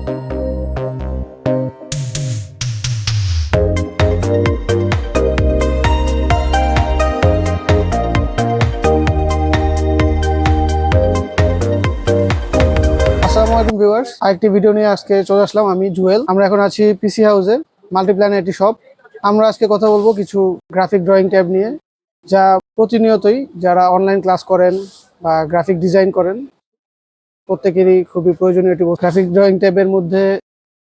আসসালামু আলাইকুম ভিউয়ার্স, আরেকটি ভিডিও নিয়ে আজকে চলে আসলাম। আমি জুয়েল। আমরা এখন আছি পিসি হাউসে, মাল্টিপ্ল্যানের একটি শপ। আমরা আজকে কথা বলবো কিছু গ্রাফিক ড্রয়িং ট্যাব নিয়ে, যা প্রতিনিয়তই যারা অনলাইন ক্লাস করেন বা গ্রাফিক ডিজাইন করেন প্রত্যেকেরই খুবই প্রয়োজনীয় একটি গ্রাফিক ড্রয়িং ট্যাবের মধ্যে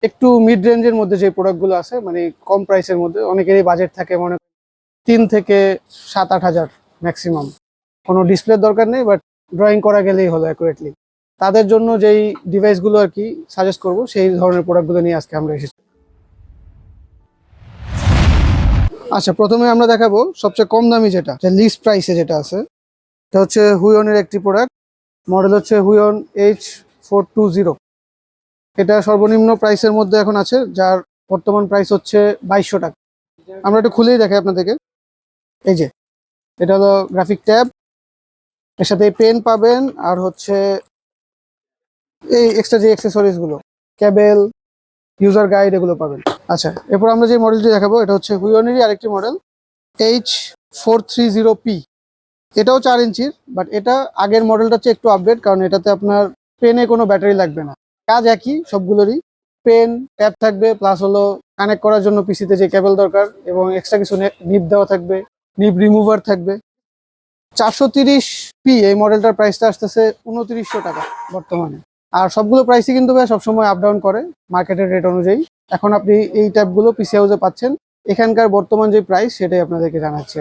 একটু মিড রেঞ্জের মধ্যে যে প্রোডাক্টগুলো আছে, মানে কম প্রাইসের মধ্যে, অনেকেরই বাজেট থাকে মনে 3 থেকে 7-8 হাজার ম্যাক্সিমাম। কোনো ডিসপ্লের দরকার নেই, বাট ড্রয়িং করা গেলেই হলো অ্যাকুরেটলি। তাদের জন্য যেই ডিভাইসগুলো আর কি সাজেস্ট করব, সেই ধরনের প্রোডাক্টগুলো নিয়ে আজকে আমরা এসেছি। আচ্ছা, প্রথমে আমরা দেখাবো সবচেয়ে কম দামি যেটা লিস্ট প্রাইসে যেটা আছে। এটা হচ্ছে হুইয়নের একটি প্রোডাক্ট, মডেল হচ্ছে হুইয়ন H420। এটা সর্বনিম্ন প্রাইসের মধ্যে এখন আছে, যার বর্তমান প্রাইস হচ্ছে 2200 টাকা। আমরা একটু খুলেই দেখাই আপনাদেরকে। এই যে এটা হলো গ্রাফিক ট্যাব, এর সাথে পেন পাবেন, আর হচ্ছে এই এক্সট্রা যে অ্যাক্সেসরিজ গুলো, কেবল, ইউজার গাইড, এগুলো পাবেন। আচ্ছা, এরপর আমরা যে মডেলটি দেখাবো এটা হচ্ছে হুইয়নেরই আরেকটি মডেল H430P। এটাও 4 ইঞ্চির, বাট এটা আগের মডেলটা হচ্ছে একটু আপডেট, কারণ এটাতে আপনার পেনে কোনো ব্যাটারি লাগবে না, কাজ একই সবগুলোরই। পেন, ট্যাব থাকবে, প্লাস হলো কানেক্ট করার জন্য পিসিতে যে কেবল দরকার, এবং এক্সট্রা কিছু নিব দেওয়া থাকবে, নিব রিমুভার থাকবে। 430P এই মডেলটার প্রাইসটা আসতেছে 2900 টাকা বর্তমানে। আর সবগুলো প্রাইসই কিন্তু ভাই সবসময় আপ ডাউন করে মার্কেটের রেট অনুযায়ী। এখন আপনি এই ট্যাবগুলো পিসি হাউসে পাচ্ছেন, এখানকার বর্তমান যে প্রাইস সেটাই আপনাদেরকে জানাচ্ছি।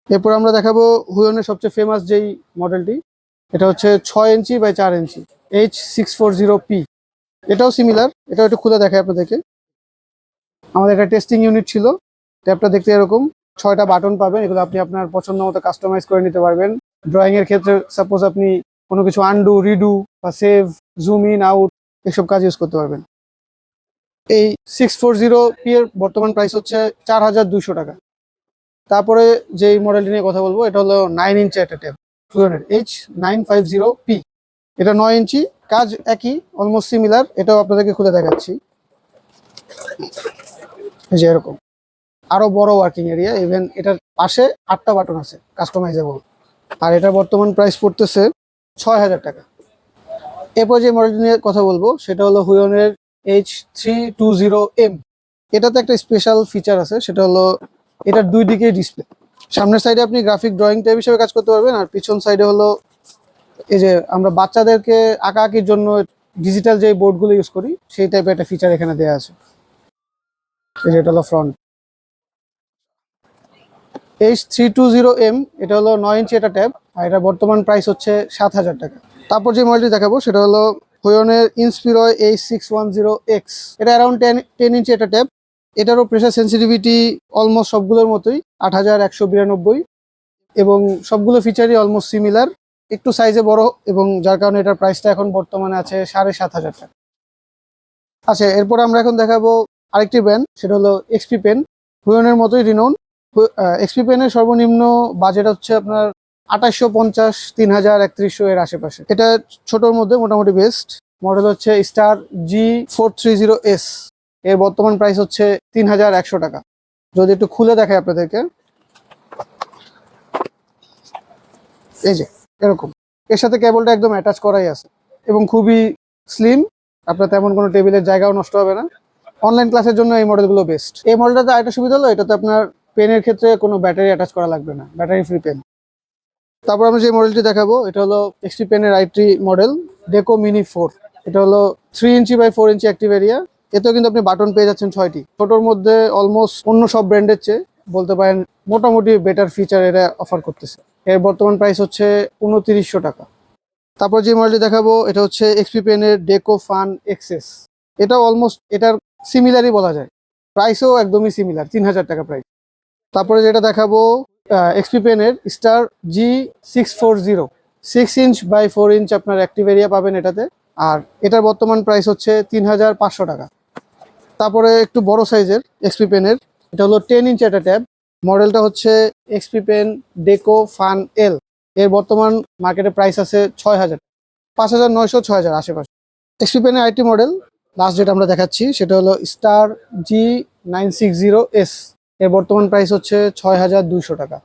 এরপর আমরা দেখাবো হুইয়নের সবচেয়ে ফেমাস যেই মডেলটি, এটা হচ্ছে 6 ইঞ্চি বাই 4 ইঞ্চি H640P। এটাও সিমিলার, এটাও একটু খুলে দেখায় আপনাদেরকে। আমাদের একটা টেস্টিং ইউনিট ছিল। ট্যাবটা দেখতে এরকম, 6টা বাটন পাবেন, এগুলো আপনি আপনার পছন্দ মতো কাস্টমাইজ করে নিতে পারবেন। ড্রয়িং এর ক্ষেত্রে সাপোজ আপনি কোনো কিছু আনডু, রিডু বা সেভ, জুম ইন আউট, এসব কাজ ইউজ করতে পারবেন। এই 640P এর বর্তমান প্রাইস হচ্ছে 4200 টাকা। তারপরে যেই মডেলটি নিয়ে কথা বলবো, এটা হলো 9 ইঞ্চি একটা ট্যাব, H950P। এটা 9 ইঞ্চি, কাজ একই, অলমোস্ট সিমিলার। এটাও আপনাদেরকে খুলে দেখাচ্ছি। এই যে এরকম আরো বড় ওয়ার্কিং এরিয়া, ইভেন এটার পাশে 8টা বাটন আছে কাস্টমাইজেবল। আর এটার বর্তমান প্রাইস পড়তেছে 6000 টাকা। এরপর যে মডেলটি নিয়ে কথা বলবো সেটা হলো হুইয়নের H320M। এটাতে একটা স্পেশাল ফিচার আছে, সেটা হলো এটার দুই দিকে ডিসপ্লে। সামনের সাইডে আপনি গ্রাফিক ড্রয়িং টাইপ হিসেবে কাজ করতে পারবেন, আর পিছন সাইডে হলো এই যে আমরা বাচ্চাদেরকে আঁকাআঁকির জন্য ডিজিটাল যে বোর্ডগুলো ইউজ করি, সেই টাইপের একটা ফিচার এখানে দেওয়া আছে। এই যে এটা হলো ফ্রন্ট। H320M এটা হলো 9 ইঞ্চি একটা ট্যাব, আর এটা বর্তমান প্রাইস হচ্ছে 7000 টাকা। তারপর যে মডেলটি দেখাবো সেটা হলো হুইয়নের ইন্সপিরয় H610X। এটা অ্যারাউন্ড 10 ইঞ্চি একটা ট্যাব। এটারও প্রেসার সেন্সিটিভিটি অলমোস্ট সবগুলোর মতোই 8192, এবং সবগুলো ফিচারই অলমোস্ট সিমিলার, একটু সাইজে বড়, এবং যার কারণে এটার প্রাইসটা এখন বর্তমানে আছে 7500 টাকা। আচ্ছা, এরপর আমরা এখন দেখাবো আরেকটি ব্র্যান্ড, সেটা হলো এক্সপি পেন। হুইয়নের মতোই রিনোন। এক্সপি পেনের সর্বনিম্ন বাজেট হচ্ছে আপনার 2850, 3000, 3100 এর আশেপাশে। এটা ছোটোর মধ্যে মোটামুটি বেস্ট। মডেল হচ্ছে স্টার G430S। এর বর্তমান প্রাইস হচ্ছে 3100 টাকা। যদি একটু খুলে দেখায় আপনাদেরকে, এই যে এরকম, এর সাথে কেবলটা একদম অ্যাটাচ করাই আছে, এবং খুবই স্লিম। আপনার তেমন কোনো টেবিলের জায়গাও নষ্ট হবে না। অনলাইন ক্লাসের জন্য এই মডেলগুলো বেস্ট। এই মডেলটাতে আরেকটা সুবিধা হলো, এটাতে আপনার পেনের ক্ষেত্রে কোনো ব্যাটারি অ্যাটাচ করা লাগবে না, ব্যাটারি ফ্রি পেন। তারপর আমরা যে মডেলটি দেখাবো এটা হলো এক্সপি পেনের আরেকটি মডেল, ডেকো মিনি 4। এটা হলো 3 inch by 4 inch active area. এতেও কিন্তু আপনি বাটন পেয়ে যাচ্ছেন 6টি। ছোটোর মধ্যে অলমোস্ট অন্য সব ব্র্যান্ডের চেয়ে বলতে পারেন মোটামুটি বেটার ফিচার এরা অফার করতেছে। এর বর্তমান প্রাইস হচ্ছে 2900 টাকা। তারপর যে মডেলটি দেখাবো এটা হচ্ছে এক্সপি পেনের ডেকো ফান এক্সেস। এটা অলমোস্ট এটার সিমিলারই বলা যায়, প্রাইসও একদমই সিমিলার, 3000 টাকা প্রাইস। তারপরে যেটা দেখাবো এক্সপি পেনের Star G640, 6 inch by 4 inch আপনার অ্যাক্টিভ এরিয়া পাবেন এটাতে। আর এটার বর্তমান প্রাইস হচ্ছে 3500 টাকা। তারপরে একটু বড় সাইজের এক্সপি পেনের, এটা হলো 10 ইঞ্চ একটা ট্যাব। মডেলটা হচ্ছে এক্সপি পেন ডেকো ফান এল। এর বর্তমান মার্কেটে প্রাইস আছে 6000, 5900, 6000 আশেপাশে। এক্সপি পেনের আরেকটি মডেল লাস্ট যেটা আমরা দেখাচ্ছি সেটা হলো স্টার G960S, এর বর্তমান প্রাইস হচ্ছে 6200 টাকা।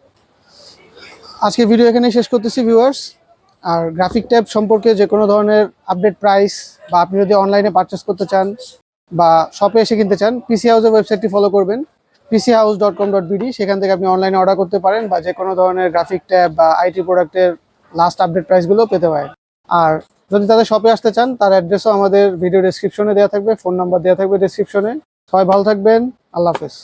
আজকে ভিডিও এখানে শেষ করতেছি ভিউয়ার্স। আর গ্রাফিক ট্যাব সম্পর্কে যে কোনো ধরনের আপডেট প্রাইস বা আপনি যদি অনলাইনে পারচেস করতে চান বা শপে এসে কিনতে চান, পিসি হাউসের ওয়েবসাইটটি ফলো করবেন, pchouse.com.bd। সেখান থেকে আপনি অনলাইনে অর্ডার করতে পারেন বা যে কোনো ধরনের গ্রাফিক ট্যাব বা আইটি প্রোডাক্টের লাস্ট আপডেট প্রাইসগুলো পেতে পারেন। আর যদি তাদের শপে আসতে চান, তার অ্যাড্রেসও আমাদের ভিডিও ডেসক্রিপশনে দেওয়া থাকবে, ফোন নাম্বার দেওয়া থাকবে ডেসক্রিপশনে। সবাই ভালো থাকবেন, আল্লাহ হাফেজ।